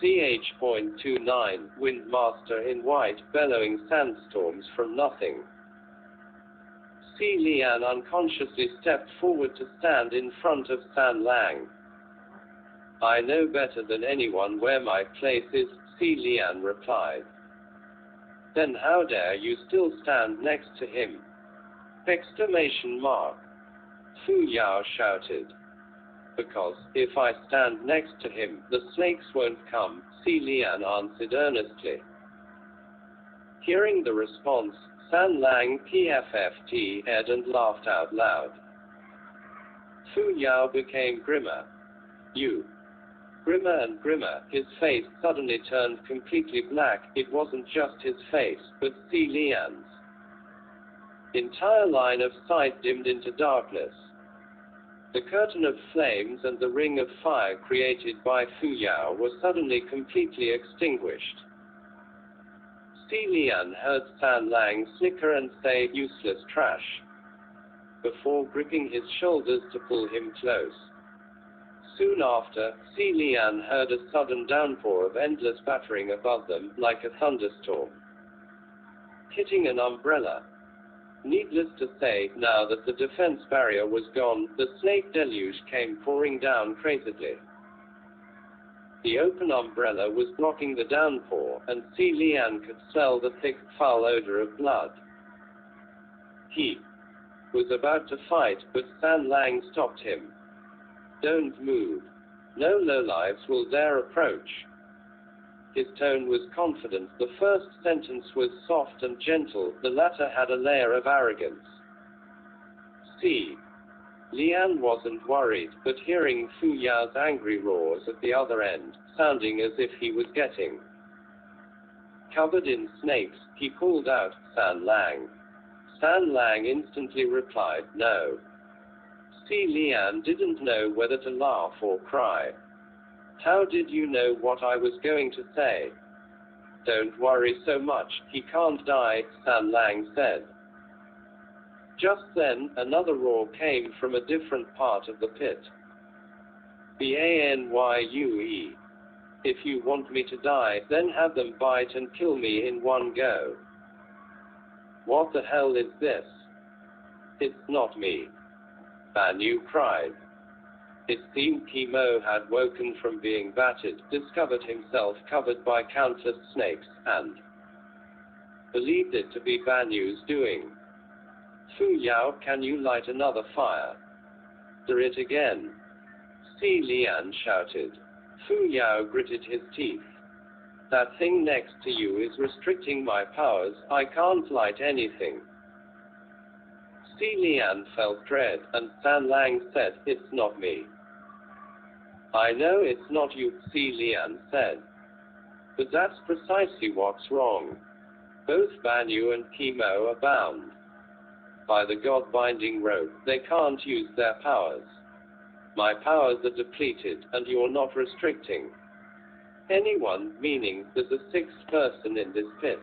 Ch.29, Windmaster in white, bellowing sandstorms from nothing. Lian unconsciously stepped forward to stand in front of San Lang. I know better than anyone where my place is, Lian replied. Then how dare you still stand next to him? Exclamation mark. Fu Yao shouted. Because, if I stand next to him, the snakes won't come, Lian answered earnestly. Hearing the response, San Lang pffed and laughed out loud. Fu Yao became grimmer. Grimmer and grimmer, his face suddenly turned completely black. It wasn't just his face, but Lian's entire line of sight dimmed into darkness. The curtain of flames and the ring of fire created by Fu Yao were suddenly completely extinguished. Lian heard San Lang snicker and say, "Useless trash," before gripping his shoulders to pull him close. Soon after, Lian heard a sudden downpour of endless battering above them, like a thunderstorm, hitting an umbrella. Needless to say, now that the defense barrier was gone, the snake deluge came pouring down crazedly. The open umbrella was blocking the downpour, and Lian could smell the thick, foul odor of blood. He was about to fight, but San Lang stopped him. Don't move. No lowlives will dare approach. His tone was confident. The first sentence was soft and gentle, the latter had a layer of arrogance. Lian wasn't worried, but hearing Fu Yao's angry roars at the other end, sounding as if he was getting covered in snakes, he called out, "San Lang." San Lang instantly replied, "No." Lian didn't know whether to laugh or cry. "How did you know what I was going to say?" "Don't worry so much, he can't die," San Lang said. Just then, another roar came from a different part of the pit. "Banyue. If you want me to die, then have them bite and kill me in one go." "What the hell is this?" "It's not me," Banyu cried. It seemed Kimo had woken from being battered, discovered himself covered by countless snakes, and believed it to be Banyu's doing. "Fu Yao, can you light another fire?" "Do it again," Lian shouted. Fu Yao gritted his teeth. "That thing next to you is restricting my powers, I can't light anything." Lian felt dread, and San Lang said, "It's not me." "I know it's not you," Lian said. "But that's precisely what's wrong. Both Banyu and Kimo are bound by the God-binding rope. They can't use their powers. My powers are depleted, and you're not restricting anyone, meaning there's a sixth person in this pit."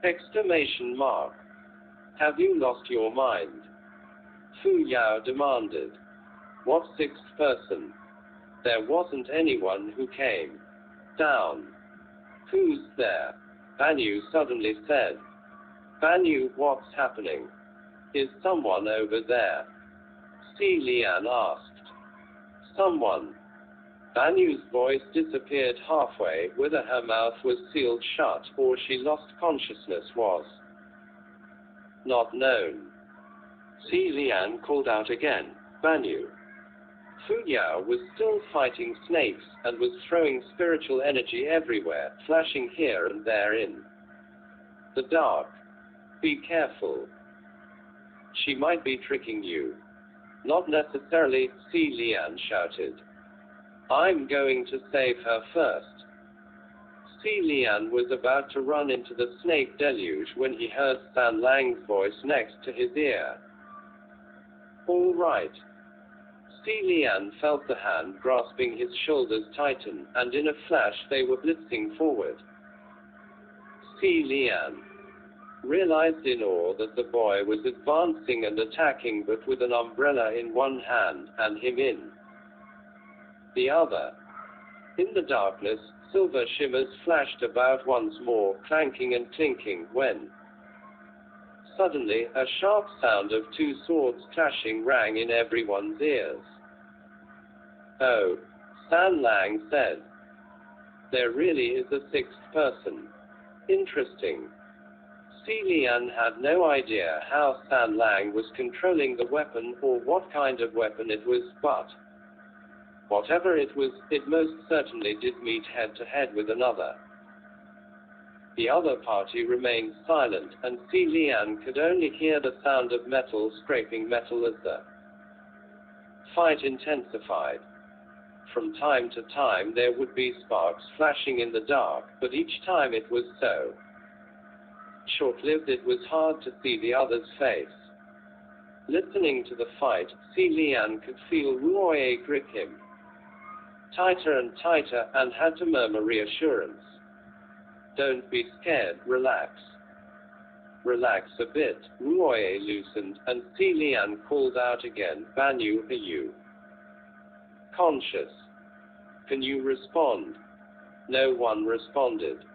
Exclamation mark. "Have you lost your mind?" Fu Yao demanded. "What sixth person? There wasn't anyone who came down." "Who's there?" Banyu suddenly said. "Banyu, what's happening? Is someone over there?" Lian asked. "Someone." Banyu's voice disappeared halfway, whether her mouth was sealed shut, or she lost consciousness was not known. Lian called out again, "Banyu." Fu Yao was still fighting snakes, and was throwing spiritual energy everywhere, flashing here and there in the dark. "Be careful. She might be tricking you." "Not necessarily," Lian shouted. "I'm going to save her first." Lian was about to run into the snake deluge when he heard San Lang's voice next to his ear. "All right." Lian felt the hand grasping his shoulders tighten, and in a flash they were blitzing forward. Lian realized in awe that the boy was advancing and attacking, but with an umbrella in one hand, and him in the other. In the darkness, silver shimmers flashed about once more, clanking and clinking, when suddenly a sharp sound of two swords clashing rang in everyone's ears. "Oh," San Lang said. "There really is a sixth person. Interesting." Si Lian had no idea how San Lang was controlling the weapon or what kind of weapon it was, but whatever it was, it most certainly did meet head-to-head with another. The other party remained silent, and Si Lian could only hear the sound of metal scraping metal as the fight intensified. From time to time there would be sparks flashing in the dark, but each time it was so short-lived it was hard to see the other's face. Listening to the fight, Si Lian could feel Ruoye grip him tighter and tighter, and had to murmur reassurance. "Don't be scared, relax. Relax a bit." Ruoye loosened, and Si Lian called out again, "Banyu, are you conscious? Can you respond?" No one responded.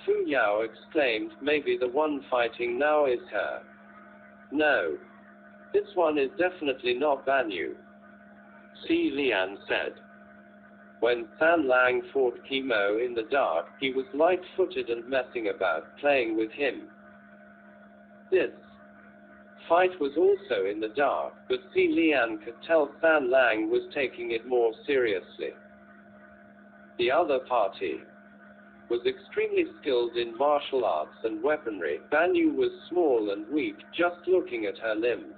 Fu Yao exclaimed, "Maybe the one fighting now is her. No. This one is definitely not Banyu." Si Lian said. When San Lang fought Kimo in the dark, he was light-footed and messing about, playing with him. This fight was also in the dark, but Si Lian could tell San Lang was taking it more seriously. The other party was extremely skilled in martial arts and weaponry. Banyu was small and weak, just looking at her limbs.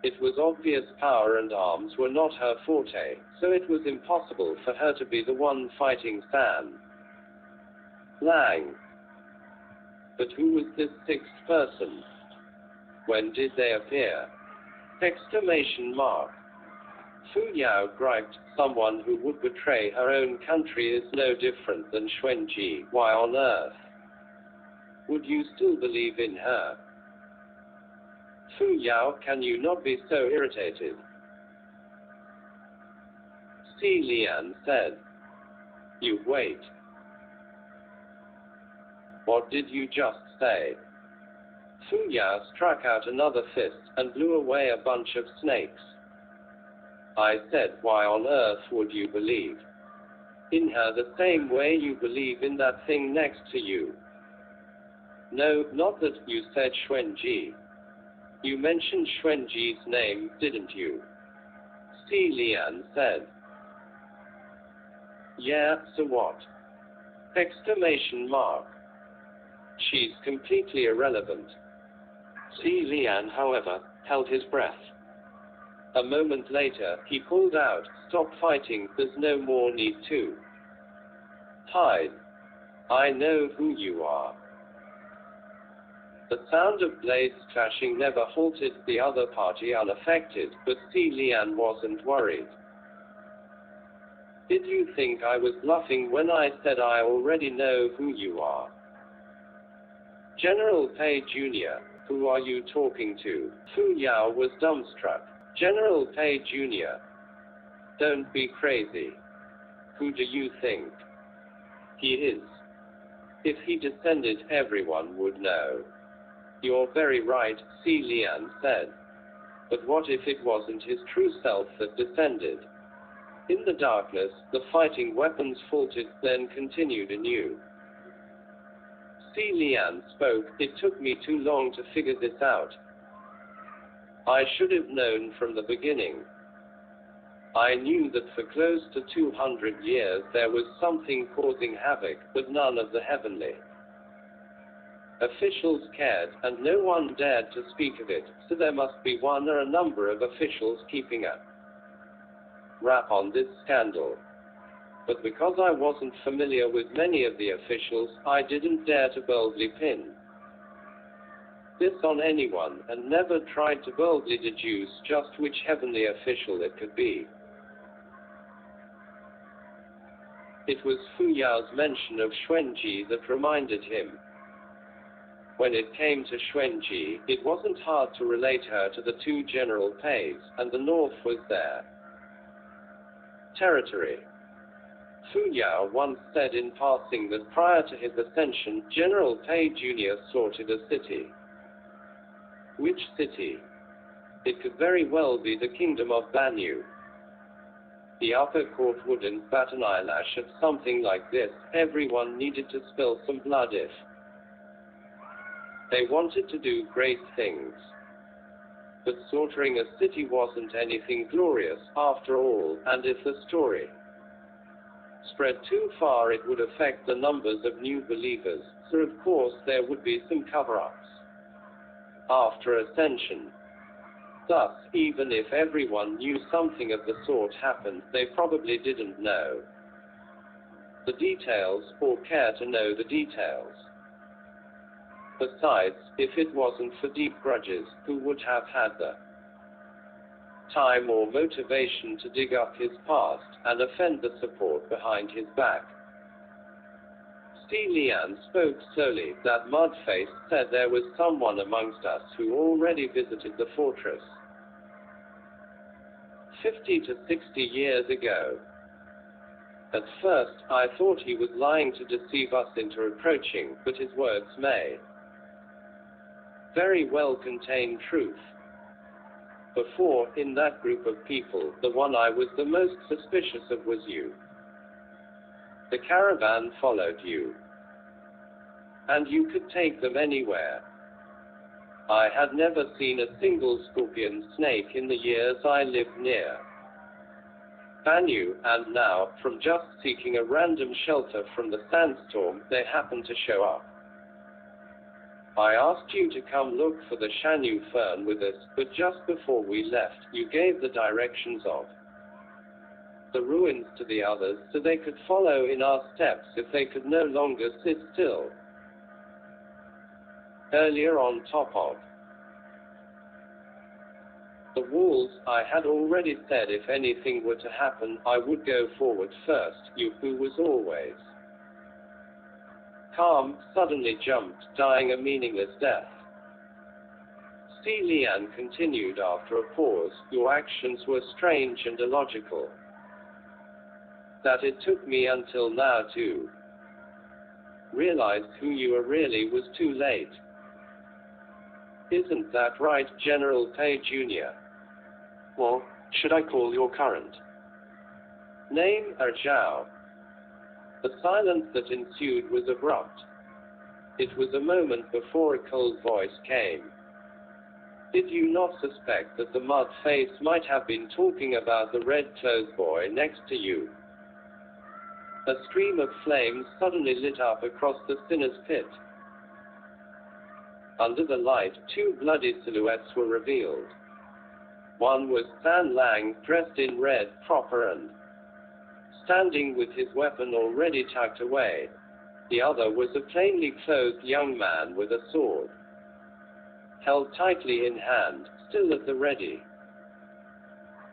It was obvious power and arms were not her forte, so it was impossible for her to be the one fighting San Lang. But who was this sixth person? When did they appear? Exclamation mark. Fu Yao griped, "Someone who would betray her own country is no different than Xuanji. Why on earth would you still believe in her? Fu Yao, can you not be so irritated?" Si Lian said. "You wait. What did you just say?" Fu Yao struck out another fist, and blew away a bunch of snakes. "I said, why on earth would you believe in her the same way you believe in that thing next to you? No, not that. You said Xuanji. You mentioned Xuanji's name, didn't you?" Si Lian said. "Yeah, so what? Exclamation mark. She's completely irrelevant." Si Lian, however, held his breath. A moment later, he called out, "Stop fighting, there's no more need to hide. I know who you are." The sound of blades clashing never halted, the other party unaffected, but Si Lian wasn't worried. "Did you think I was bluffing when I said I already know who you are?" "General Pei Jr., who are you talking to?" Fu Yao was dumbstruck. "General Pei Jr. Don't be crazy. Who do you think he is? If he descended, everyone would know." "You're very right," Si Lian said. "But what if it wasn't his true self that descended?" In the darkness, the fighting weapons faltered, then continued anew. Si Lian spoke, "It took me too long to figure this out. I should have known from the beginning. I knew that for close to 200 years there was something causing havoc, but none of the heavenly officials cared, and no one dared to speak of it, so there must be one or a number of officials keeping a wrap on this scandal. But because I wasn't familiar with many of the officials, I didn't dare to boldly pin this on anyone, and never tried to boldly deduce just which heavenly official it could be. It was Fu Yao's mention of Xuanji that reminded him. When it came to Xuanji, it wasn't hard to relate her to the two General Peis, and the north was their territory. Fu Yao once said in passing that prior to his ascension, General Pei Jr. sorted a city. Which city? It could very well be the kingdom of Banyu. The upper court wouldn't bat an eyelash at something like this. Everyone needed to spill some blood if they wanted to do great things. But sorting a city wasn't anything glorious, after all, and if the story spread too far it would affect the numbers of new believers, so of course there would be some cover-ups after ascension. Thus, even if everyone knew something of the sort happened, they probably didn't know the details, or care to know the details. Besides, if it wasn't for deep grudges, who would have had the time or motivation to dig up his past, and offend the support behind his back? Lian spoke slowly. That mud-face said there was someone amongst us who already visited the fortress 50 to 60 years ago. At first, I thought he was lying to deceive us into approaching, but his words may very well contain truth. Before, in that group of people, the one I was the most suspicious of was you. The caravan followed you, and you could take them anywhere. I had never seen a single scorpion snake in the years I lived near Banyu, and now, from just seeking a random shelter from the sandstorm, they happened to show up. I asked you to come look for the Shanyu fern with us, but just before we left, you gave the directions of the ruins to the others so they could follow in our steps if they could no longer sit still. Earlier, on top of the walls, I had already said if anything were to happen, I would go forward first. You, who was always calm, suddenly jumped, dying a meaningless death. Lian continued after a pause. Your actions were strange and illogical. That it took me until now to realize who you are really was too late. Isn't that right, General Pei Jr.? Or should I call your current name Zhao? The silence that ensued was abrupt. It was a moment before a cold voice came. Did you not suspect that the mud face might have been talking about the red-clothed boy next to you? A stream of flames suddenly lit up across the sinner's pit. Under the light, two bloody silhouettes were revealed. One was San Lang, dressed in red, proper and standing with his weapon already tucked away. The other was a plainly clothed young man with a sword held tightly in hand, still at the ready.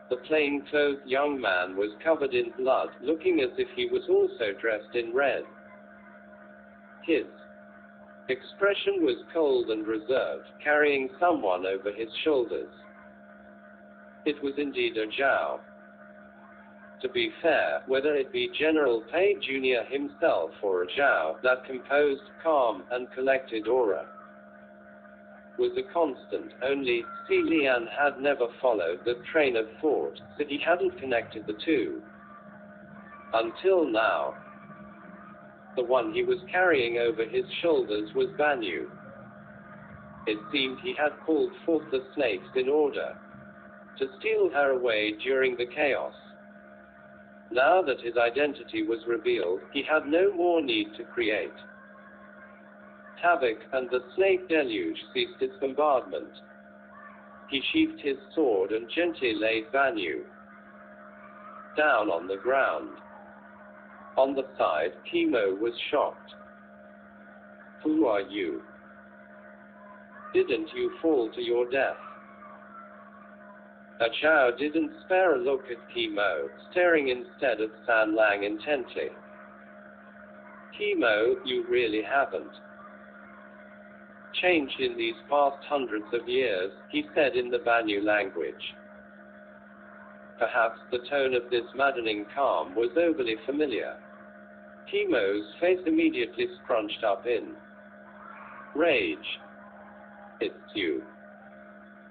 The plain-clothed young man was covered in blood, looking as if he was also dressed in red. His expression was cold and reserved, carrying someone over his shoulders. It was indeed Zhao. To be fair, whether it be General Pei Jr. himself or Zhao, that composed, calm, and collected aura was a constant, only Lian had never followed the train of thought, so he hadn't connected the two. Until now. The one he was carrying over his shoulders was Banyu. It seemed he had called forth the snakes in order to steal her away during the chaos. Now that his identity was revealed, he had no more need to create havoc, and the snake deluge ceased its bombardment. He sheathed his sword and gently laid Banyu down on the ground. On the side, Kimo was shocked. Who are you? Didn't you fall to your death? Zhao didn't spare a look at Kimo, staring instead at San Lang intently. Kimo, you really haven't changed in these past hundreds of years, he said in the Banyu language. Perhaps the tone of this maddening calm was overly familiar. Chemo's face immediately scrunched up in rage. It's you!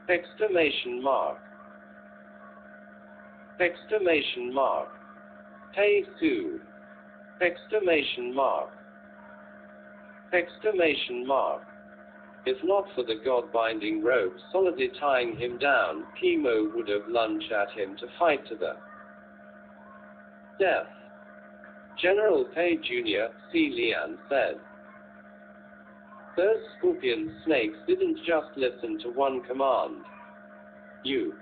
Exclamation mark. Exclamation mark. Hey Sue! Exclamation mark. Exclamation mark. If not for the God-binding rope solidly tying him down, Chemo would have lunged at him to fight to the death. General Page Jr., C. Lian said. Those scorpion snakes didn't just listen to one command. You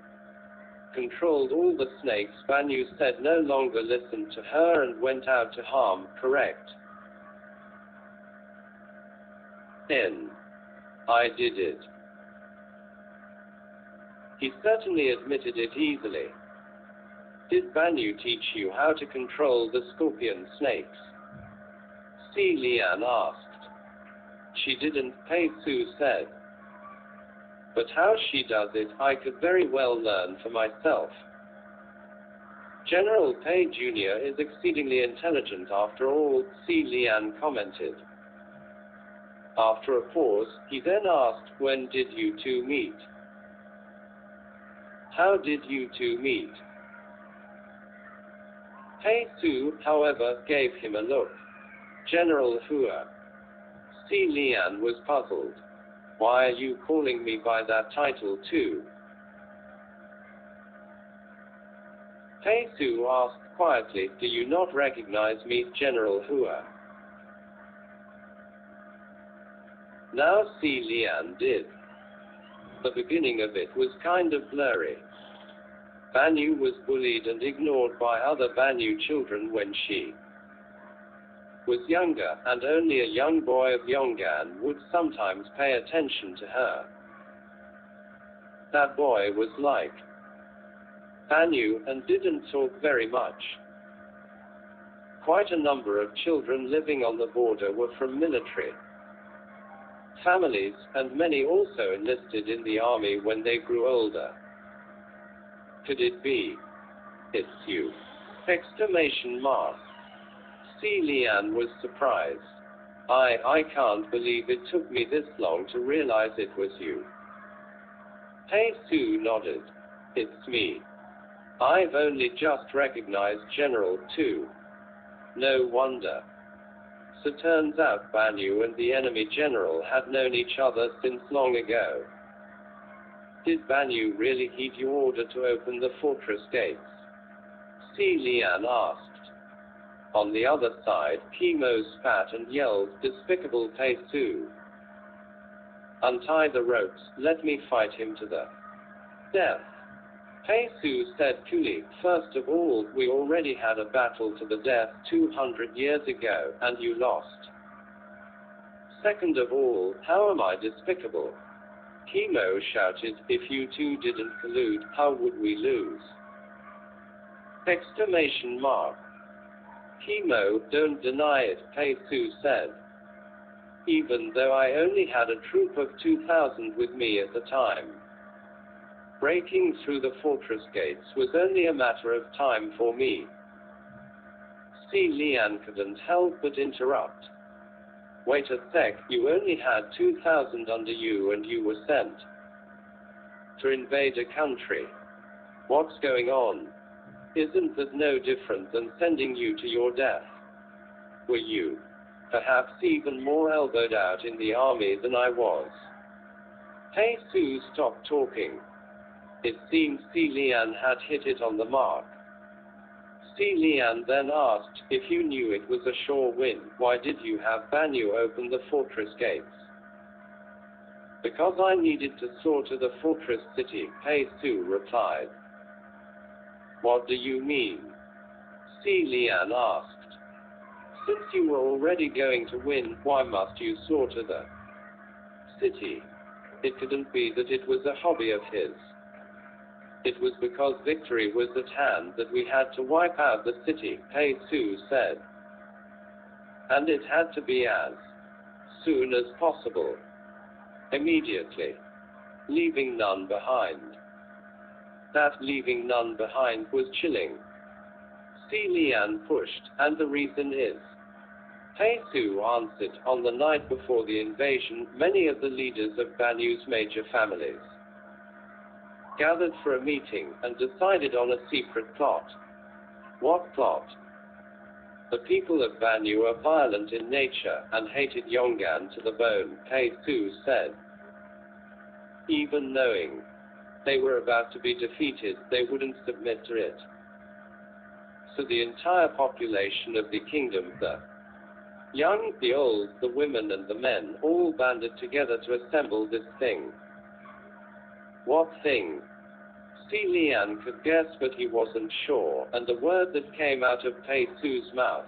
controlled all the snakes. Banyu said no longer listened to her and went out to harm, correct? I did it. He certainly admitted it easily. Did Banyu teach you how to control the scorpion snakes? C. Lian asked. She didn't, Pei Su said. But how she does it, I could very well learn for myself. General Pei Jr. is exceedingly intelligent after all, C. Lian commented. After a pause, he then asked, when did you two meet? How did you two meet? Pei Su, however, gave him a look. General Hua. C. Lian was puzzled. Why are you calling me by that title too? Pei Su asked quietly, do you not recognize me, General Hua? Now C. Lian did. The beginning of it was kind of blurry. Banyu was bullied and ignored by other Banyu children when she was younger, and only a young boy of Yongan would sometimes pay attention to her. That boy was like Banyu and didn't talk very much. Quite a number of children living on the border were from military families, and many also enlisted in the army when they grew older. Could it be? It's you! Exclamation mark. C. Lian was surprised. I can't believe it took me this long to realize it was you. Pei Su nodded. It's me. I've only just recognized General too. No wonder. So turns out Banyu and the enemy general had known each other since long ago. Did Banyu really heed your order to open the fortress gates? C. Lian asked. On the other side, Chemo spat and yelled, despicable Pei Su. Untie the ropes, let me fight him to the death. Pei Su said coolly, first of all, we already had a battle to the death 200 years ago, and you lost. Second of all, how am I despicable? Chemo shouted, if you two didn't collude, how would we lose? Exclamation mark. Chemo, don't deny it, Pei Su said. Even though I only had a troop of 2,000 with me at the time. Breaking through the fortress gates was only a matter of time for me. C. Lian couldn't help but interrupt. Wait a sec, you only had 2,000 under you and you were sent to invade a country. What's going on? Isn't that no different than sending you to your death? Were you, perhaps even more elbowed out in the army than I was? Pei Su stopped talking. It seemed C. Lian had hit it on the mark. C. Lian then asked, if you knew it was a sure win, why did you have Banyu open the fortress gates? Because I needed to slaughter the fortress city, Pei Su replied. What do you mean? C. Lian asked. Since you were already going to win, why must you slaughter the city? It couldn't be that it was a hobby of his. It was because victory was at hand that we had to wipe out the city, Pei Su said. And it had to be as soon as possible. Immediately. Leaving none behind. that leaving none behind was chilling. Si Lian pushed, and the reason is. Pei Su answered, on the night before the invasion, many of the leaders of Banyu's major families gathered for a meeting and decided on a secret plot. What plot? The people of Banyu are violent in nature and hated Yong'an to the bone, Pei Su said. Even knowing they were about to be defeated, they wouldn't submit to it. So the entire population of the kingdom, the young, the old, the women and the men, all banded together to assemble this thing. What thing? Si Lian could guess, but he wasn't sure, and the word that came out of Pei Su's mouth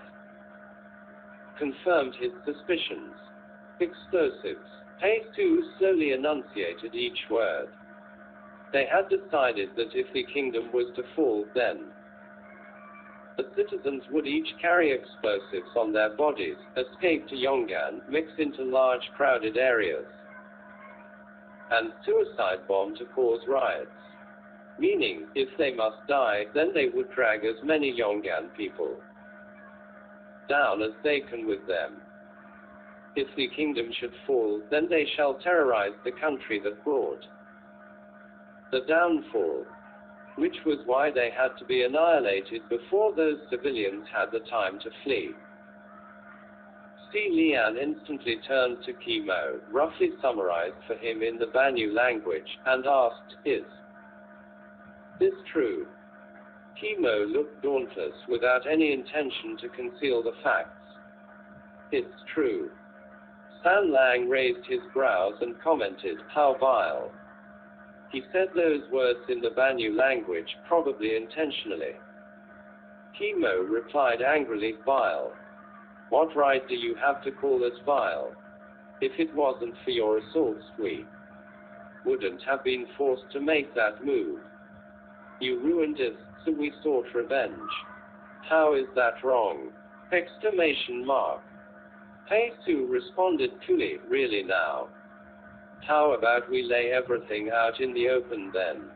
confirmed his suspicions. Explosives. Pei Su slowly enunciated each word. They had decided that if the kingdom was to fall, then the citizens would each carry explosives on their bodies, escape to Yong'an, mix into large crowded areas, and suicide bomb to cause riots. Meaning, if they must die, then they would drag as many Yong'an people down as they can with them. If the kingdom should fall, then they shall terrorize the country that brought the downfall, which was why they had to be annihilated before those civilians had the time to flee. Si Lian instantly turned to Kimo, roughly summarized for him in the Banyu language, and asked, "Is this true?" Kimo looked dauntless, without any intention to conceal the facts. "It's true." San Lang raised his brows and commented, "How vile." He said those words in the Banyu language, probably intentionally. Kimo replied angrily, "Vile? What right do you have to call us vile? If it wasn't for your assaults, we wouldn't have been forced to make that move. You ruined us, so we sought revenge. How is that wrong?" Exclamation mark. Pei Su responded coolly, "Really now? How about we lay everything out in the open then?"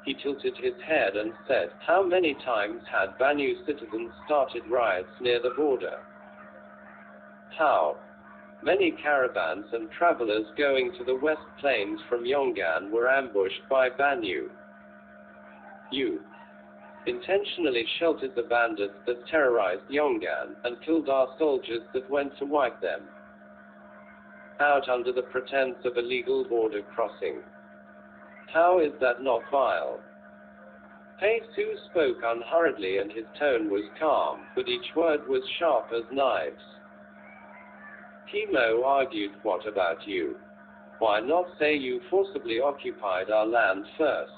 He tilted his head and said, "How many times had Banyu citizens started riots near the border? How many caravans and travelers going to the West Plains from Yong'an were ambushed by Banyu? You intentionally sheltered the bandits that terrorized Yong'an, and killed our soldiers that went to wipe them out under the pretense of illegal border crossing. How is that not vile?" Pei Su spoke unhurriedly and his tone was calm, but each word was sharp as knives. Kimo argued, "What about you? Why not say you forcibly occupied our land first?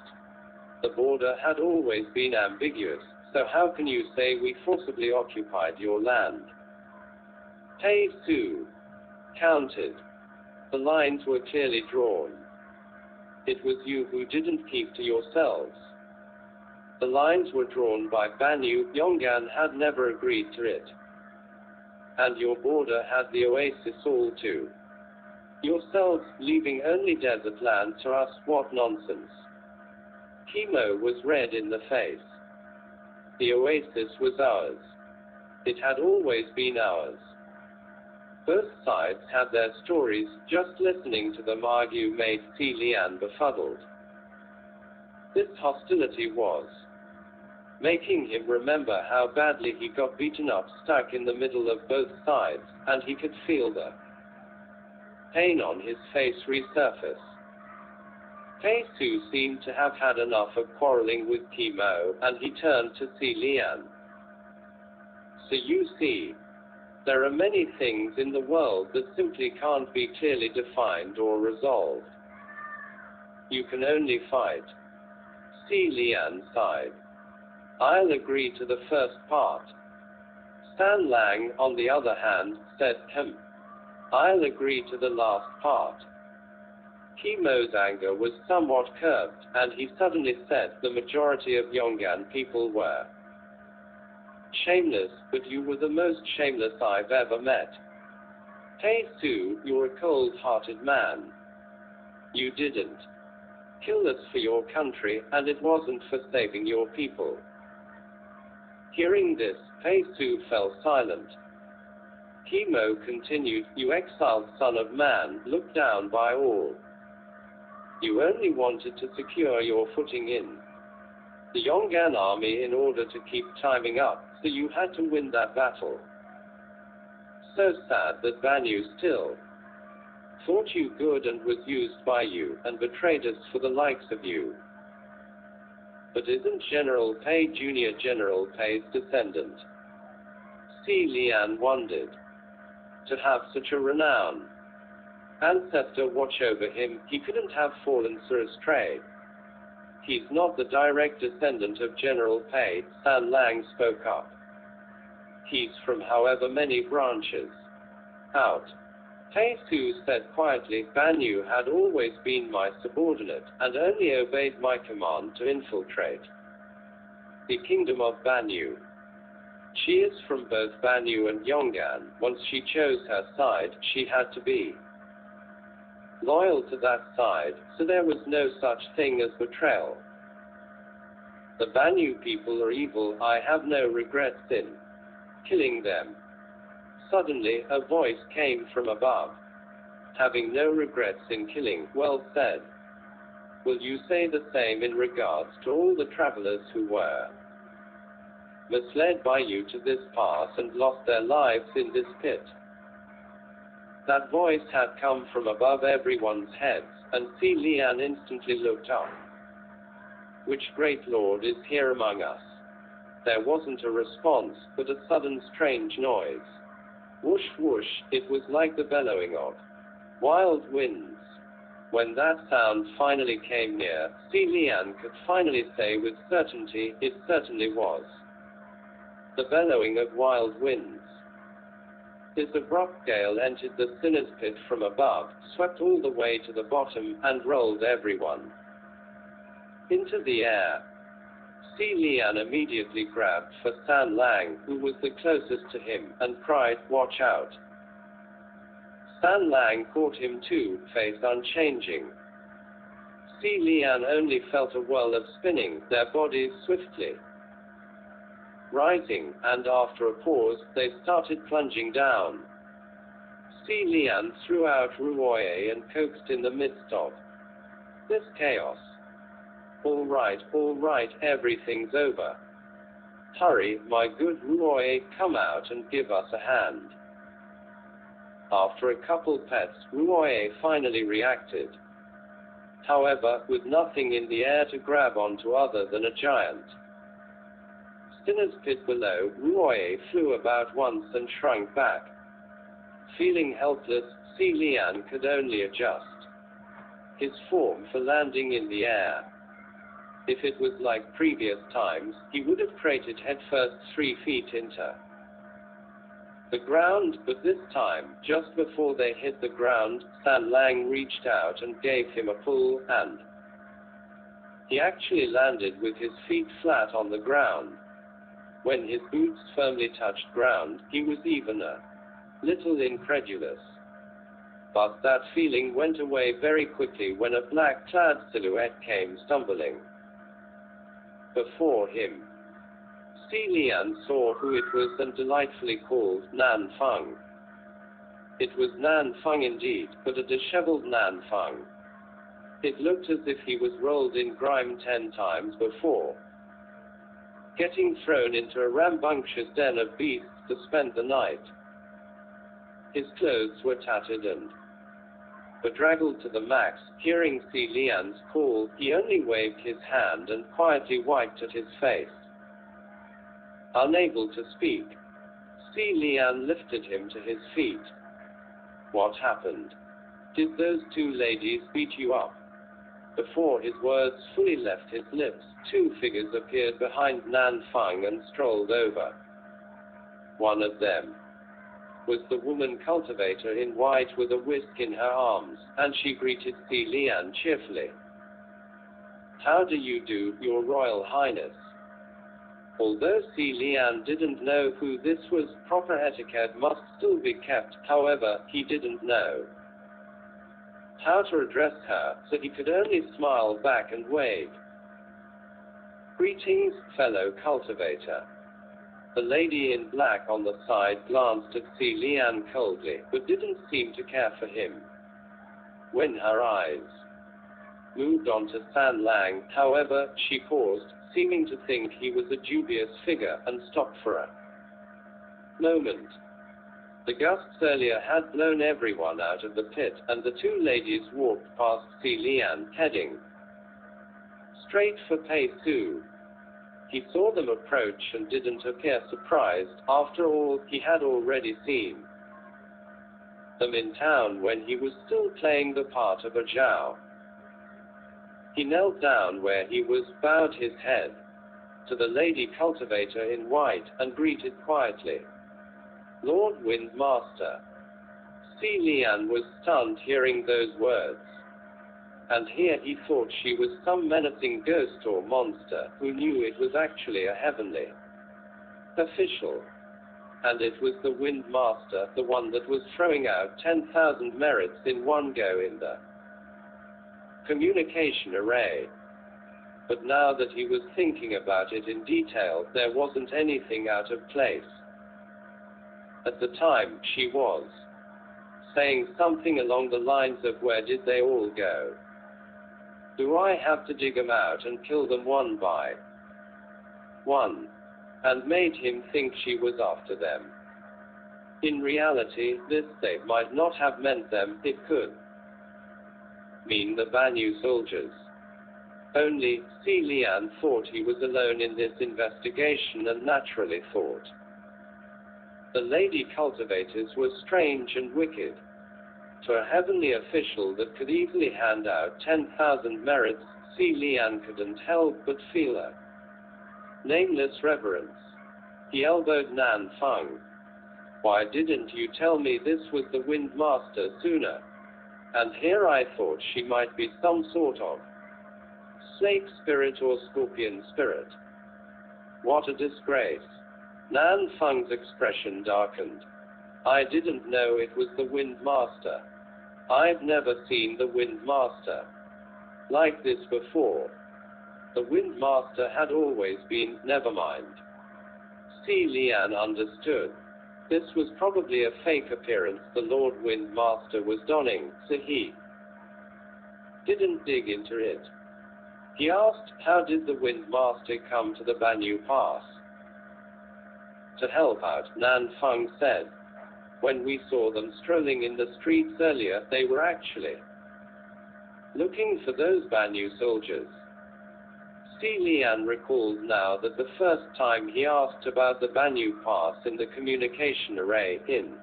The border had always been ambiguous, so how can you say we forcibly occupied your land?" Pei Su countered. "The lines were clearly drawn. It was you who didn't keep to yourselves. The lines were drawn by Banyu, Yong'an had never agreed to it. And your border had the oasis all too. Yourselves, leaving only desert land to us, what nonsense." Kimo was red in the face. The oasis was ours. It had always been ours. Both sides had their stories, just listening to them argue made Si Lian befuddled. This hostility was making him remember how badly he got beaten up, stuck in the middle of both sides, and he could feel the pain on his face resurface. Pei Su seemed to have had enough of quarreling with Kimo, and he turned to Si Lian. "So you see, there are many things in the world that simply can't be clearly defined or resolved. You can only fight." Si Lian sighed. "I'll agree to the first part." San Lang, on the other hand, said, "I'll agree to the last part." Kimo's anger was somewhat curbed, and he suddenly said the majority of Yong'an people were shameless, but you were the most shameless I've ever met. Pei Su, you're a cold-hearted man. You didn't killed us for your country, and it wasn't for saving your people." Hearing this, Pei Su fell silent. Kimo continued, "You exiled son of man, looked down by all. You only wanted to secure your footing in the Yongan army in order to keep timing up, so you had to win that battle. So sad that Banyu still thought you good and was used by you, and betrayed us for the likes of you. But isn't General Pei Jr. General Pei's descendant?" Si Lian wondered. To have such a renowned ancestor watch over him, he couldn't have fallen so astray. "He's not the direct descendant of General Pei," San Lang spoke up. "He's from however many branches out." Pei Su said quietly, "Banyu had always been my subordinate, and only obeyed my command to infiltrate the kingdom of Banyu. She is from both Banyu and Yongan. Once she chose her side, she had to be loyal to that side, so there was no such thing as betrayal. The Banyu people are evil. I have no regrets in killing them." Suddenly, a voice came from above. "Having no regrets in killing, well said. Will you say the same in regards to all the travelers who were misled by you to this pass and lost their lives in this pit?" That voice had come from above everyone's heads, and Si Lian instantly looked up. "Which great lord is here among us?" There wasn't a response, but a sudden strange noise. Whoosh whoosh, it was like the bellowing of wild winds. When that sound finally came near, Si Lian could finally say with certainty, it certainly was the bellowing of wild winds. This abrupt gale entered the sinner's pit from above, swept all the way to the bottom, and rolled everyone into the air. Si Lian immediately grabbed for San Lang, who was the closest to him, and cried, "Watch out." San Lang caught him too, face unchanging. Si Lian only felt a whirl of spinning, their bodies swiftly rising, and after a pause, they started plunging down. Si Lian threw out Ruoye and coaxed in the midst of this chaos. All right, everything's over. Hurry, my good Ruoye, come out and give us a hand." After a couple pets, Ruoye finally reacted. However, with nothing in the air to grab onto other than a giant Sinner's pit below, Ruoye flew about once and shrunk back. Feeling helpless, Si Lian could only adjust his form for landing in the air. If it was like previous times, he would have cratered headfirst 3 feet into the ground, but this time, just before they hit the ground, San Lang reached out and gave him a pull, and he actually landed with his feet flat on the ground. When his boots firmly touched ground, he was even a little incredulous. But that feeling went away very quickly when a black-clad silhouette came stumbling before him. Si Lian saw who it was and delightfully called Nan Feng. It was Nan Feng indeed, but a disheveled Nan Feng. It looked as if he was rolled in grime 10 times before, getting thrown into a rambunctious den of beasts to spend the night. His clothes were tattered and bedraggled to the max. Hearing Si Lian's call, he only waved his hand and quietly wiped at his face. Unable to speak, Si Lian lifted him to his feet. "What happened? Did those 2 ladies beat you up?" Before his words fully left his lips, 2 figures appeared behind Nan Feng and strolled over. One of them was the woman cultivator in white with a whisk in her arms, and she greeted Si Lian cheerfully. "How do you do, Your Royal Highness?" Although Si Lian didn't know who this was, proper etiquette must still be kept, however, he didn't know how to address her, so he could only smile back and wave. "Greetings, fellow cultivator." The lady in black on the side glanced at Si Lian coldly, but didn't seem to care for him. When her eyes moved on to San Lang, however, she paused, seeming to think he was a dubious figure, and stopped for a moment. The gusts earlier had blown everyone out of the pit, and the two ladies walked past Si Lian, heading straight for Pei Su. He saw them approach and didn't appear surprised. After all, he had already seen them in town when he was still playing the part of a Zhao. He knelt down where he was, bowed his head to the lady cultivator in white, and greeted quietly, "Lord Windmaster." Si Lian was stunned hearing those words. And here he thought she was some menacing ghost or monster, who knew it was actually a heavenly official. And it was the Windmaster, the one that was throwing out 10,000 merits in one go in the communication array. But now that he was thinking about it in detail, there wasn't anything out of place. At the time, she was saying something along the lines of, "Where did they all go? Do I have to dig them out and kill them one by one?" And made him think she was after them. In reality, this they might not have meant them. It could mean the Banyu soldiers. Only, Si Lian thought he was alone in this investigation, and naturally thought the lady cultivators were strange and wicked. To a heavenly official that could easily hand out 10,000 merits, Si Lian couldn't help but feel a nameless reverence. He elbowed Nan Feng. "Why didn't you tell me this was the Windmaster sooner? And here I thought she might be some sort of snake spirit or scorpion spirit. What a disgrace." Nan Feng's expression darkened. "I didn't know it was the Windmaster. I've never seen the Windmaster like this before. The Windmaster had always been." Never mind. Si Lian understood. This was probably a fake appearance the Lord Windmaster was donning, so he didn't dig into it. He asked, "How did the Windmaster come to the Banyu Pass?" "To help out," Nan Feng said. "When we saw them strolling in the streets earlier, they were actually looking for those Banyu soldiers." Si Lian recalled now that the first time he asked about the Banyu Pass in the communication array, in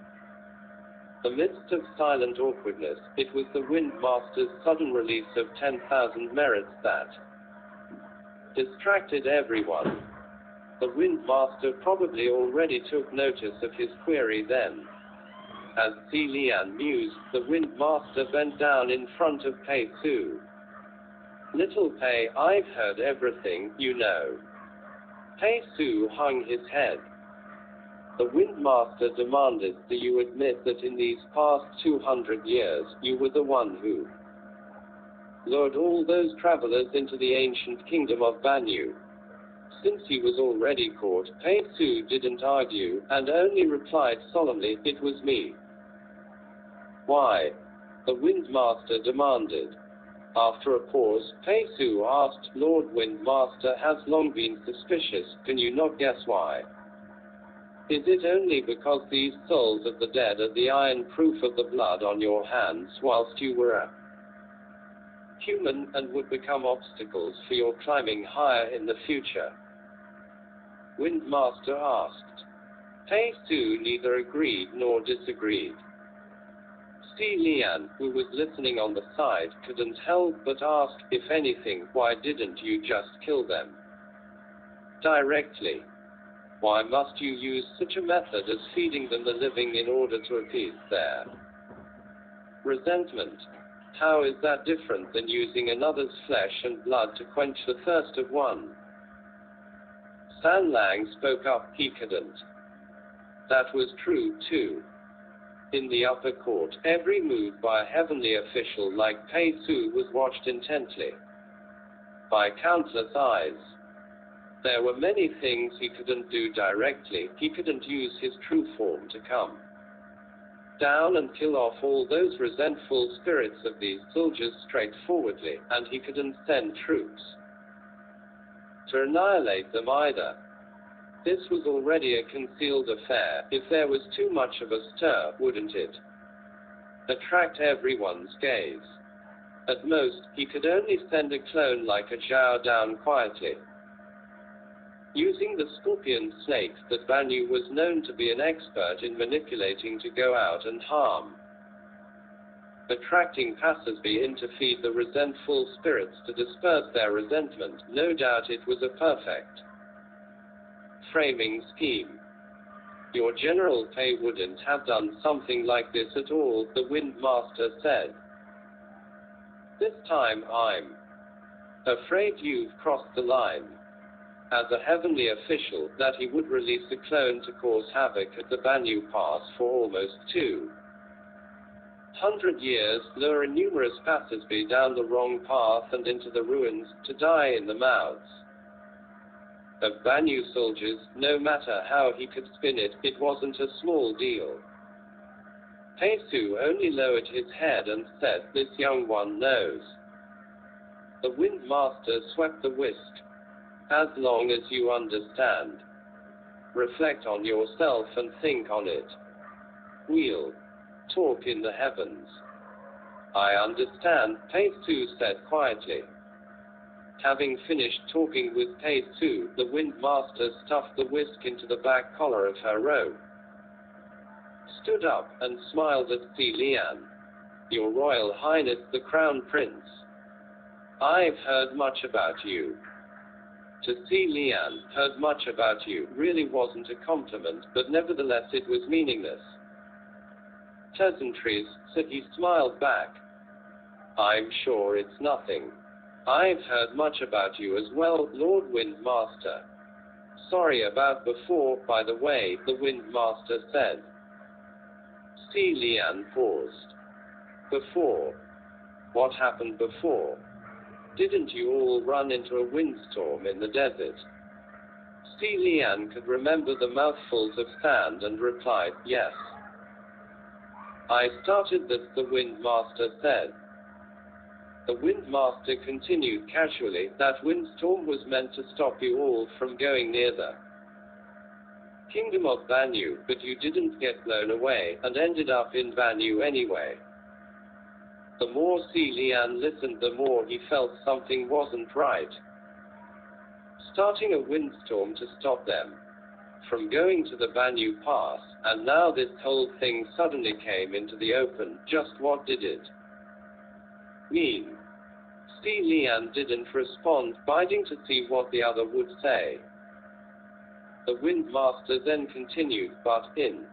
the midst of silent awkwardness, it was the Windmaster's sudden release of 10,000 merits that distracted everyone. The Windmaster probably already took notice of his query then. As Si Lian mused, the Windmaster bent down in front of Pei Su. "Little Pei, I've heard everything, you know." Pei Su hung his head. "The Windmaster demanded that you admit that in these past 200 years, you were the one who lured all those travelers into the ancient kingdom of Banyu." Since he was already caught, Pei Su didn't argue, and only replied solemnly, "It was me." "Why?" the Windmaster demanded. After a pause, Pei Su asked, "Lord Windmaster has long been suspicious. Can you not guess why? Is it only because these souls of the dead are the iron proof of the blood on your hands whilst you were a human, and would become obstacles for your climbing higher in the future?" Windmaster asked. Pei Su neither agreed nor disagreed. Si Lian, who was listening on the side, couldn't help but ask, "If anything, why didn't you just kill them directly? Why must you use such a method as feeding them the living in order to appease their resentment? How is that different than using another's flesh and blood to quench the thirst of one?" San Lang spoke up. "He couldn't. That was true, too. In the upper court, every move by a heavenly official like Pei Su was watched intently by countless eyes. There were many things he couldn't do directly. He couldn't use his true form to come down and kill off all those resentful spirits of these soldiers straightforwardly, and he couldn't send troops to annihilate them either. This was already a concealed affair. If there was too much of a stir, wouldn't it attract everyone's gaze? At most, he could only send a clone like a Zhao down quietly, using the scorpion snake that Banyu was known to be an expert in manipulating to go out and harm, attracting passersby in to feed the resentful spirits to disperse their resentment. No doubt it was a perfect framing scheme. Your General Pei wouldn't have done something like this at all, the Wind Master said. This time I'm afraid you've crossed the line. As a heavenly official, that he would release a clone to cause havoc at the Banyu Pass for almost 200 years, lure numerous passersby down the wrong path and into the ruins, to die in the mouths of Banyu soldiers. No matter how he could spin it, it wasn't a small deal. Pei Su only lowered his head and said, "This young one knows." The Wind Master swept the whisk. "As long as you understand, reflect on yourself and think on it. We'll talk in the heavens." "I understand," Pei Su said quietly. Having finished talking with Pei Su, the Wind Master stuffed the whisk into the back collar of her robe, stood up, and smiled at Si Lian. "Your Royal Highness the Crown Prince, I've heard much about you." To Si Lian, "Heard much about you," really wasn't a compliment, but nevertheless it was meaningless. "Pleasantries," so he smiled back. "I'm sure it's nothing. I've heard much about you as well, Lord Wind Master." "Sorry about before, by the way," the Wind Master said. Si Lian paused. "Before? What happened before? Didn't you all run into a windstorm in the desert?" Si Lian could remember the mouthfuls of sand and replied, "Yes. I started this," the Wind Master said. The Wind Master continued casually, "That windstorm was meant to stop you all from going near the Kingdom of Banyu, but you didn't get blown away, and ended up in Banyu anyway." The more Si Lian listened, the more he felt something wasn't right. Starting a windstorm to stop them from going to the Banyu Pass, and now this whole thing suddenly came into the open. Just what did it mean? Si Lian didn't respond, biding to see what the other would say. The Wind Master then continued, "But in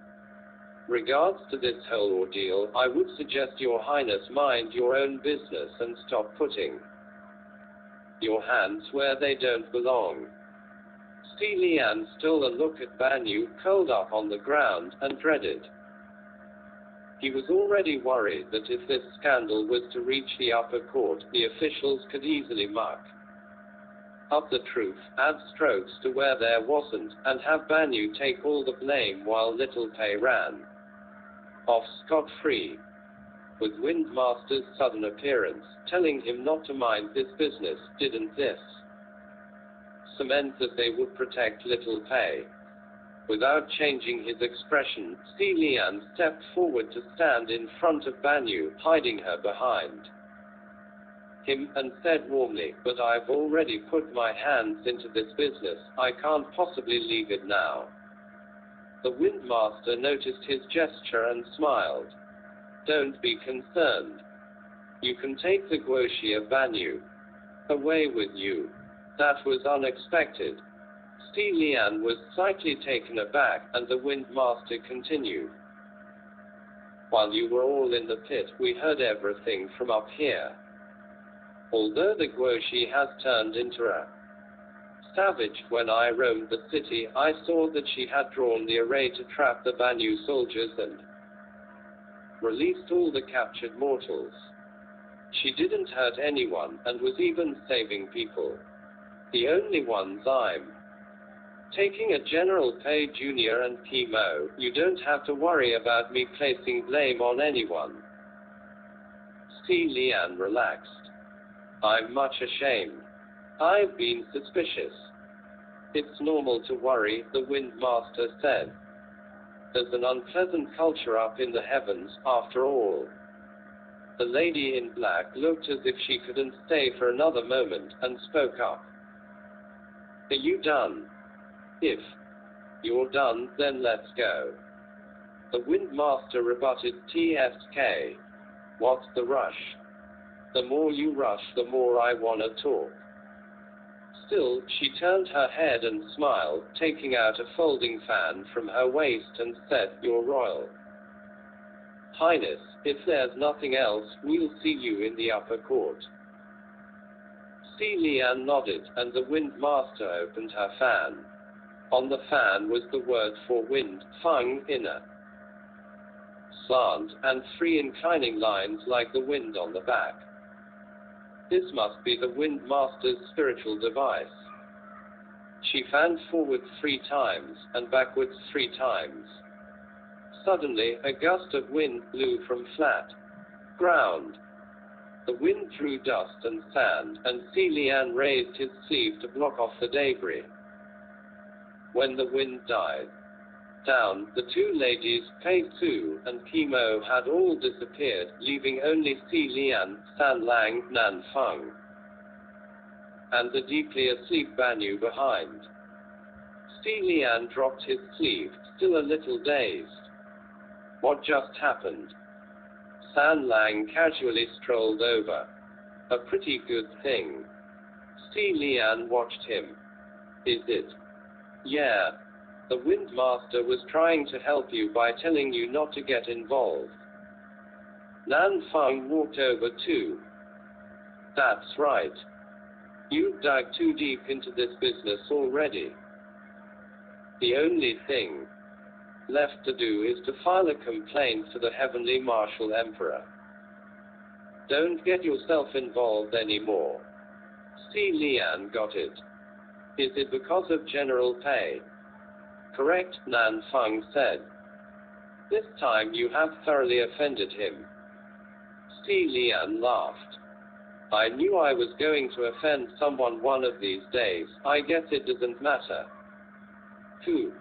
regards to this whole ordeal, I would suggest Your Highness mind your own business and stop putting your hands where they don't belong." Si Lian stole a look at Banyu, curled up on the ground, and dreaded. He was already worried that if this scandal was to reach the upper court, the officials could easily muck up the truth, add strokes to where there wasn't, and have Banyu take all the blame while little Pei ran off scot-free. With Wind Master's sudden appearance, telling him not to mind this business, didn't this cement that they would protect little Pei? Without changing his expression, Si Lian stepped forward to stand in front of Banyu, hiding her behind him, and said warmly, "But I've already put my hands into this business. I can't possibly leave it now." The Wind Master noticed his gesture and smiled. "Don't be concerned. You can take the Guoxi of Banyu away with you." That was unexpected. Si Lian was slightly taken aback, and the Wind Master continued. "While you were all in the pit, we heard everything from up here. Although the Guoxi has turned into a savage, when I roamed the city, I saw that she had drawn the array to trap the Banyu soldiers and released all the captured mortals. She didn't hurt anyone and was even saving people. The only ones I'm taking are General Pei Jr. and Chemo. You don't have to worry about me placing blame on anyone. C. Lian relaxed. I'm much ashamed. I've been suspicious. It's normal to worry, the Windmaster said. There's an unpleasant culture up in the heavens, after all. The lady in black looked as if she couldn't stay for another moment, and spoke up. Are you done? If you're done, then let's go. The Windmaster rebutted. Tsk. What's the rush? The more you rush, the more I wanna talk. Still, she turned her head and smiled, taking out a folding fan from her waist and said, Your Royal Highness, if there's nothing else, we'll see you in the upper court. Si Lian nodded, and the Windmaster opened her fan. On the fan was the word for wind, Feng, inner, slant, and 3 inclining lines like the wind on the back. This must be the Windmaster's spiritual device. She fanned forward 3 times, and backwards 3 times. Suddenly, a gust of wind blew from flat ground. The wind threw dust and sand, and Si Lian raised his sleeve to block off the debris. When the wind died down, the 2 ladies, Pei Su and Chemo, had all disappeared, leaving only Si Lian, San Lang, Nan Feng, and the deeply asleep Banyu behind. Si Lian dropped his sleeve, still a little dazed. What just happened? San Lang casually strolled over. A pretty good thing. Si Lian watched him. Is it? Yeah. The Windmaster was trying to help you by telling you not to get involved. Nan Feng walked over too. That's right. You've dug too deep into this business already. The only thing left to do is to file a complaint to the Heavenly Martial Emperor. Don't get yourself involved anymore. Si Lian got it. Is it because of General Pei? Correct, Nan Feng said. This time you have thoroughly offended him. Si Lian laughed. I knew I was going to offend someone one of these days. I guess it doesn't matter. Phew.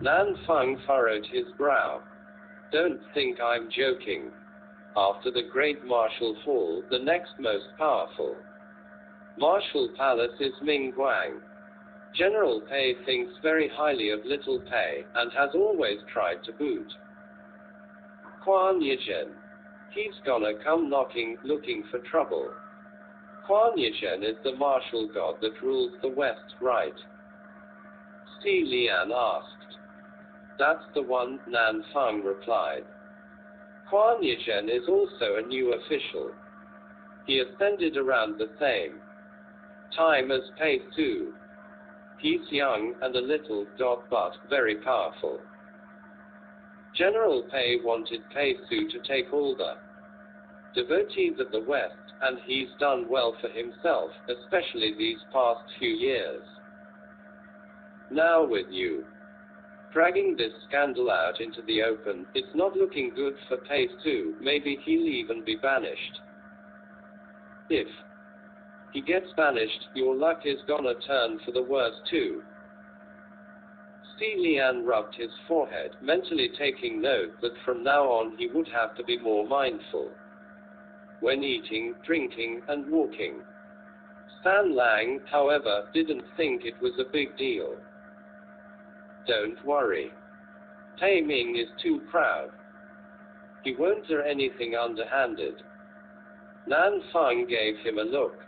Nan Feng furrowed his brow. Don't think I'm joking. After the Great Martial Hall, the next most powerful Martial Palace is Mingguang. General Pei thinks very highly of Little Pei, and has always tried to boot Quan Yizhen. He's gonna come knocking, looking for trouble. Quan Yizhen is the martial god that rules the West, right? Si Lian asked. That's the one, Nan Feng replied. Quan Yizhen is also a new official. He ascended around the same time as Pei Su. He's young and a little but very powerful. General Pei wanted Pei Su to take all the devotees of the West, and he's done well for himself, especially these past few years. Now with you dragging this scandal out into the open, it's not looking good for Pei Su. Maybe he'll even be banished. If he gets banished, your luck is gonna turn for the worse too. Si Lian rubbed his forehead, mentally taking note that from now on he would have to be more mindful when eating, drinking, and walking. San Lang, however, didn't think it was a big deal. Don't worry. Pei Ming is too proud. He won't do anything underhanded. Nan Feng gave him a look.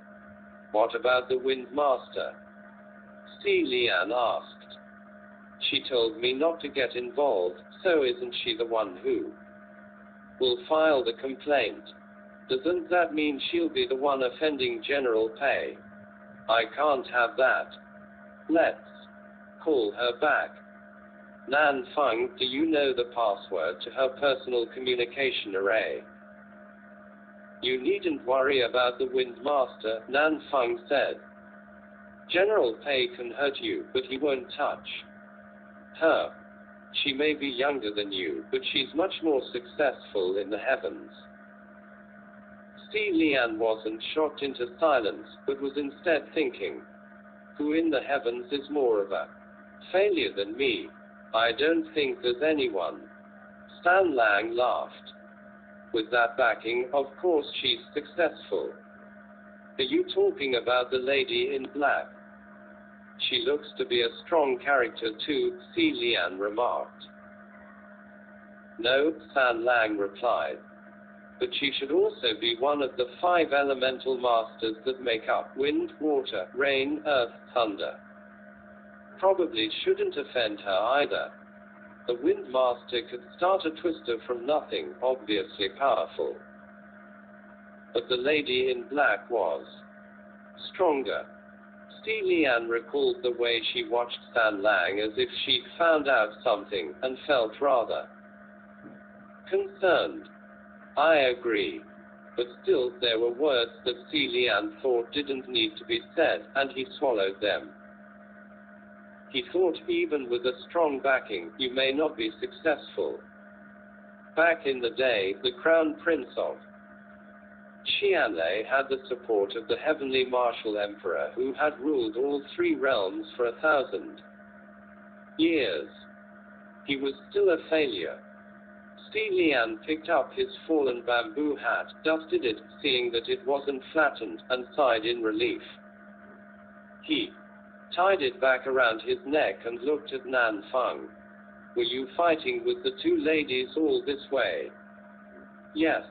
What about the Windmaster? Si Lian asked. She told me not to get involved, so isn't she the one who will file the complaint? Doesn't that mean she'll be the one offending General Pei? I can't have that. Let's call her back. Nan Feng, do you know the password to her personal communication array? You needn't worry about the Wind Master, Nan Feng said. General Pei can hurt you, but he won't touch her. She may be younger than you, but she's much more successful in the heavens. Si Lian wasn't shocked into silence, but was instead thinking, who in the heavens is more of a failure than me? I don't think there's anyone. Stan Lang laughed. With that backing, of course she's successful. Are you talking about the lady in black? She looks to be a strong character too, Si Lian remarked. No, Stan Lang replied. But she should also be one of the 5 elemental masters that make up wind, water, rain, earth, thunder. Probably shouldn't offend her either. The Wind Master could start a twister from nothing, obviously powerful. But the lady in black was stronger. Si Lian recalled the way she watched Stan Lang as if she'd found out something, and felt rather concerned. I agree. But still, there were words that Si Lian thought didn't need to be said, and he swallowed them. He thought even with a strong backing, you may not be successful. Back in the day, the Crown Prince of Xianlei had the support of the Heavenly Martial Emperor who had ruled all 3 realms for 1,000 years. He was still a failure. Si Lian picked up his fallen bamboo hat, dusted it, seeing that it wasn't flattened, and sighed in relief. He tied it back around his neck and looked at Nan Feng. Were you fighting with the 2 ladies all this way? Yes.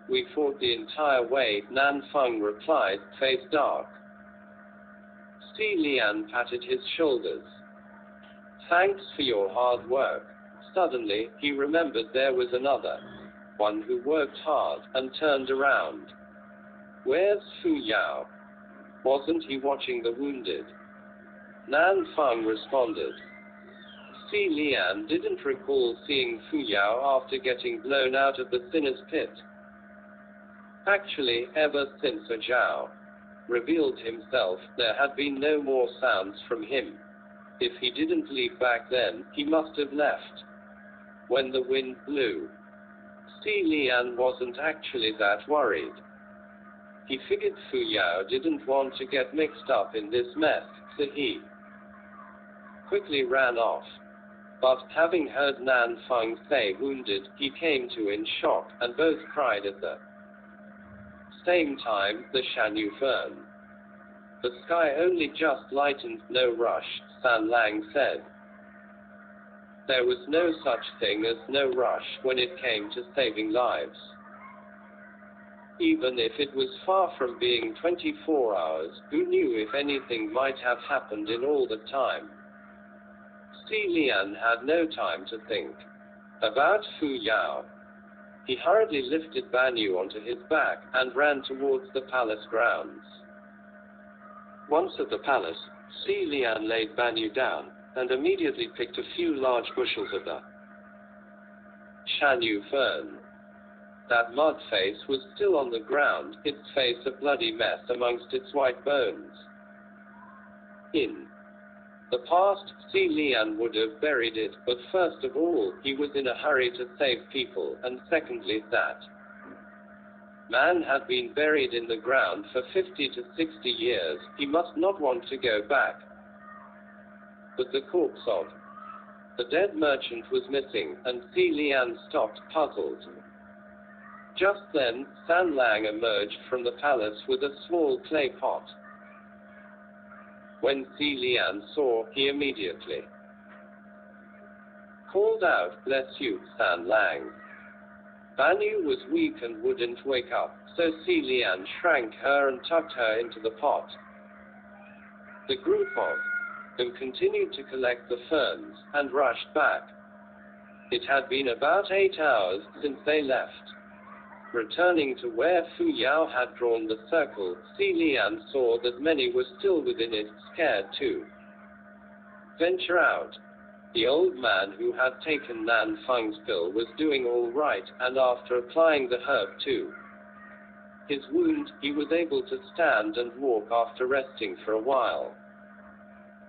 We fought the entire way, Nan Feng replied, face dark. Si Lian patted his shoulders. Thanks for your hard work. Suddenly, he remembered there was another one who worked hard, and turned around. Where's Fu Yao? Wasn't he watching the wounded? Nan Feng responded. Si Lian didn't recall seeing Fu Yao after getting blown out of the sinner's pit. Actually, ever since Zhao revealed himself, there had been no more sounds from him. If he didn't leave back then, he must have left when the wind blew. Si Lian wasn't actually that worried. He figured Fu Yao didn't want to get mixed up in this mess, so he quickly ran off. But having heard Nan Feng say wounded, he came to in shock, and both cried at the same time, the Shanyu Fern. The sky only just lightened, no rush, Stan Lang said. There was no such thing as no rush when it came to saving lives. Even if it was far from being 24 hours, who knew if anything might have happened in all the time? Si Lian had no time to think about Fu Yao. He hurriedly lifted Banyu onto his back, and ran towards the palace grounds. Once at the palace, Si Lian laid Banyu down, and immediately picked a few large bushels of the Shanyu Fern. That mud face was still on the ground, its face a bloody mess amongst its white bones. In the past, Si Lian would have buried it, but first of all, he was in a hurry to save people, and secondly that man had been buried in the ground for 50 to 60 years, he must not want to go back. But the corpse of the dead merchant was missing, and Si Lian stopped, puzzled. Just then, Stan Lang emerged from the palace with a small clay pot. When Si Lian saw, he immediately called out, "Bless you, Stan Lang." Banyu was weak and wouldn't wake up, so Si Lian shrank her and tucked her into the pot. The group of them continued to collect the ferns, and rushed back. It had been about 8 hours since they left. Returning to where Fu Yao had drawn the circle, Si Lian saw that many were still within it, scared to venture out. The old man who had taken Nan Feng's pill was doing all right, and after applying the herb to his wound, he was able to stand and walk after resting for a while.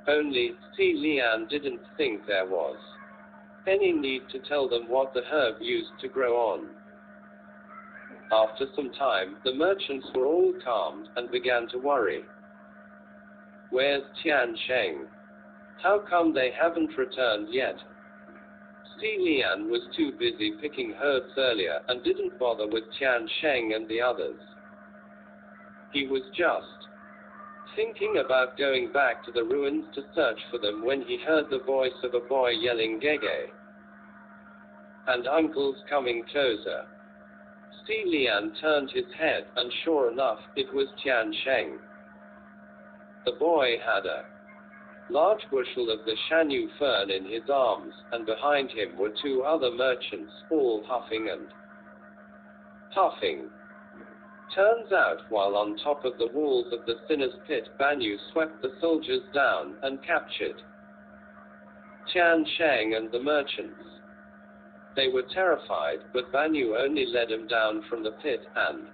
Only, Si Lian didn't think there was any need to tell them what the herb used to grow on. After some time, the merchants were all calmed and began to worry. Where's Tian Sheng? How come they haven't returned yet? Si Lian was too busy picking herbs earlier and didn't bother with Tian Sheng and the others. He was just thinking about going back to the ruins to search for them when he heard the voice of a boy yelling "Gege!" and uncle's coming closer. Si Lian turned his head, and sure enough, it was Tian Sheng. The boy had a large bushel of the Shanyu fern in his arms, and behind him were two other merchants, all huffing and puffing. Turns out, while on top of the walls of the Sinner's Pit, Banyu swept the soldiers down and captured Tian Sheng and the merchants. They were terrified, but Banyu only led them down from the pit and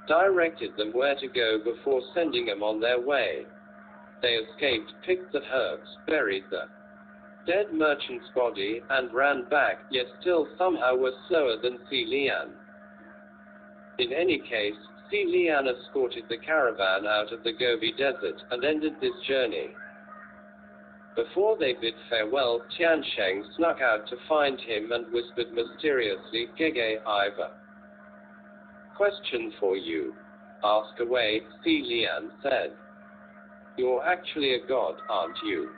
directed them where to go before sending them on their way. They escaped, picked the herbs, buried the dead merchant's body, and ran back, yet still somehow were slower than Si Lian. In any case, Si Lian escorted the caravan out of the Gobi Desert and ended this journey. Before they bid farewell, Tian Sheng snuck out to find him and whispered mysteriously, "Gege, I've a question for you." "Ask away," Si Lian said. "You're actually a god, aren't you?"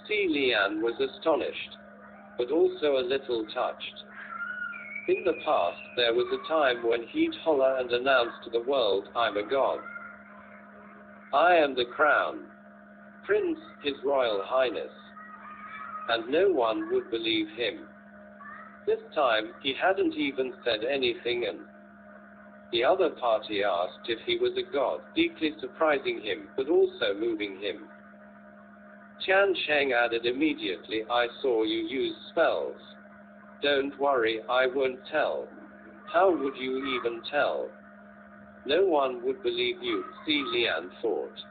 Si Lian was astonished, but also a little touched. In the past, there was a time when he'd holler and announce to the world, "I'm a god. I am the crown prince, His Royal Highness." And no one would believe him. This time, he hadn't even said anything, and the other party asked if he was a god, deeply surprising him, but also moving him. Tian Sheng added immediately, "I saw you use spells." "Don't worry, I won't tell." "How would you even tell?" "No one would believe you," Si Lian thought.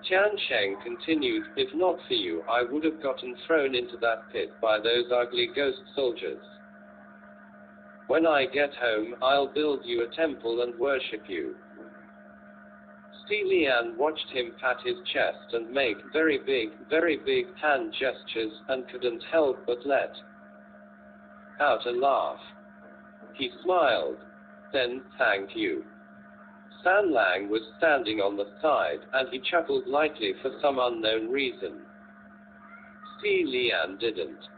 Tian Sheng continued, "If not for you, I would have gotten thrown into that pit by those ugly ghost soldiers. When I get home, I'll build you a temple and worship you." Si Lian watched him pat his chest and make very big hand gestures, and couldn't help but let out a laugh. He smiled. Then, "Thank you." San Lang was standing on the side, and he chuckled lightly for some unknown reason. Si Lian didn't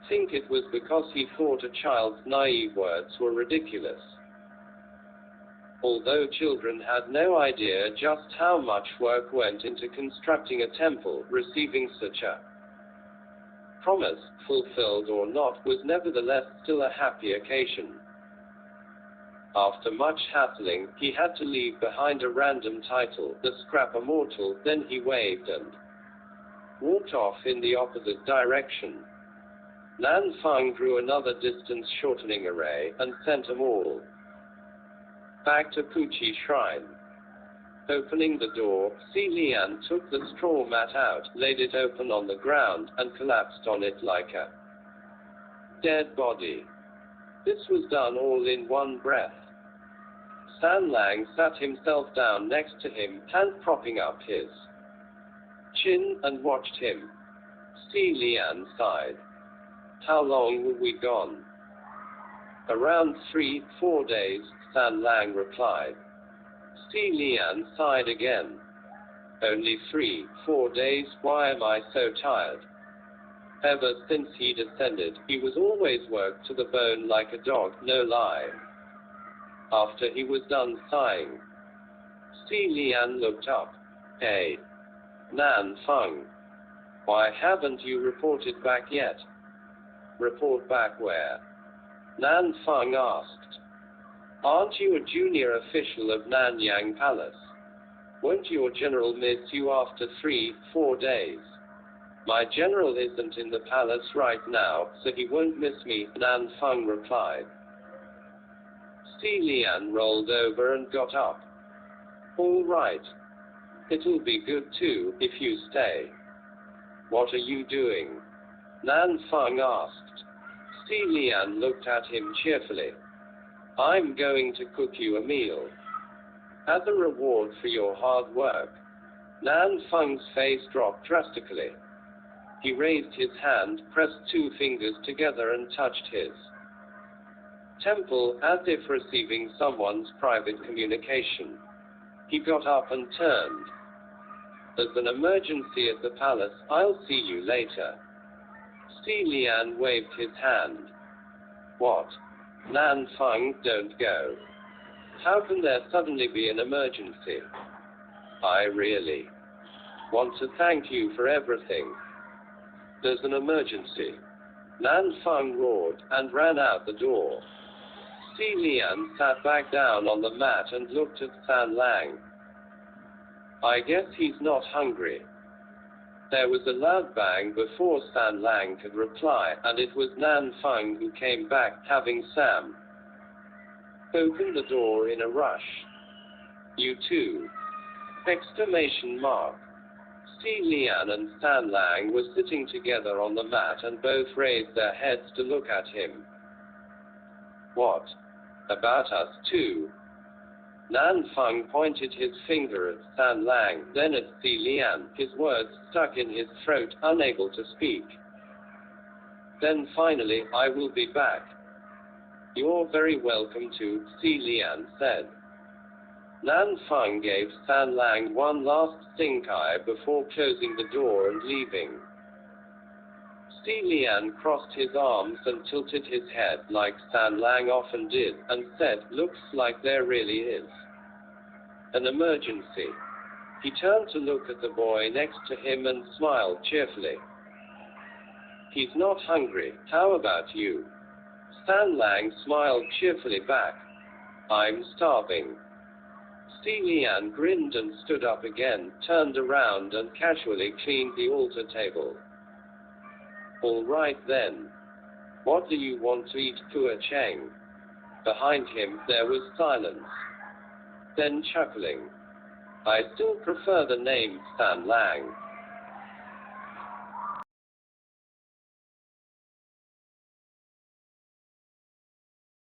think it was because he thought a child's naive words were ridiculous. Although children had no idea just how much work went into constructing a temple, receiving such a promise, fulfilled or not, was nevertheless still a happy occasion. After much hassling, he had to leave behind a random title, the Scrap Immortal. Then he waved and walked off in the opposite direction. Nan Feng drew another distance-shortening array, and sent them all back to Puchi Shrine. Opening the door, Si Lian took the straw mat out, laid it open on the ground, and collapsed on it like a dead body. This was done all in one breath. San Lang sat himself down next to him, hand propping up his chin, and watched him. Si Lian sighed. "How long were we gone?" "Around 3-4 days, San Lang replied. Si Lian sighed again. "Only 3-4 days, why am I so tired?" Ever since he descended, he was always worked to the bone like a dog, no lie. After he was done sighing, Si Lian looked up. "Hey, Nan Feng, why haven't you reported back yet?" "Report back where?" Nan Feng asked. "Aren't you a junior official of Nanyang Palace? Won't your general miss you after 3-4 days?" My general isn't in the palace right now, so he won't miss me, Nan Feng replied. Si Lian rolled over and got up. All right. It'll be good too, if you stay. What are you doing? Nan Feng asked. Si Lian looked at him cheerfully. I'm going to cook you a meal. As a reward for your hard work. Nan Feng's face dropped drastically. He raised his hand, pressed 2 fingers together and touched his temple, as if receiving someone's private communication. He got up and turned. There's an emergency at the palace, I'll see you later. Si Lian waved his hand. What? Nan Feng, don't go. How can there suddenly be an emergency? I really want to thank you for everything. There's an emergency. Nan Feng roared, and ran out the door. Si Lian sat back down on the mat and looked at San Lang. I guess he's not hungry. There was a loud bang before San Lang could reply, and it was Nan Feng who came back, having Sam open the door in a rush. You too! Exclamation mark. Si Lian and San Lang were sitting together on the mat and both raised their heads to look at him. What? About us too? Nan Feng pointed his finger at San Lang, then at Si Lian, his words stuck in his throat, unable to speak. Then finally, I will be back. You're very welcome to, Si Lian said. Nan Feng gave San Lang one last stink eye before closing the door and leaving. Si Lian crossed his arms and tilted his head like San Lang often did, and said, looks like there really is an emergency. He turned to look at the boy next to him and smiled cheerfully. He's not hungry, how about you? San Lang smiled cheerfully back. I'm starving. Si Lian grinned and stood up again, turned around and casually cleaned the altar table. All right then. What do you want to eat, Kua Cheng? Behind him, there was silence. Then chuckling. I still prefer the name San Lang.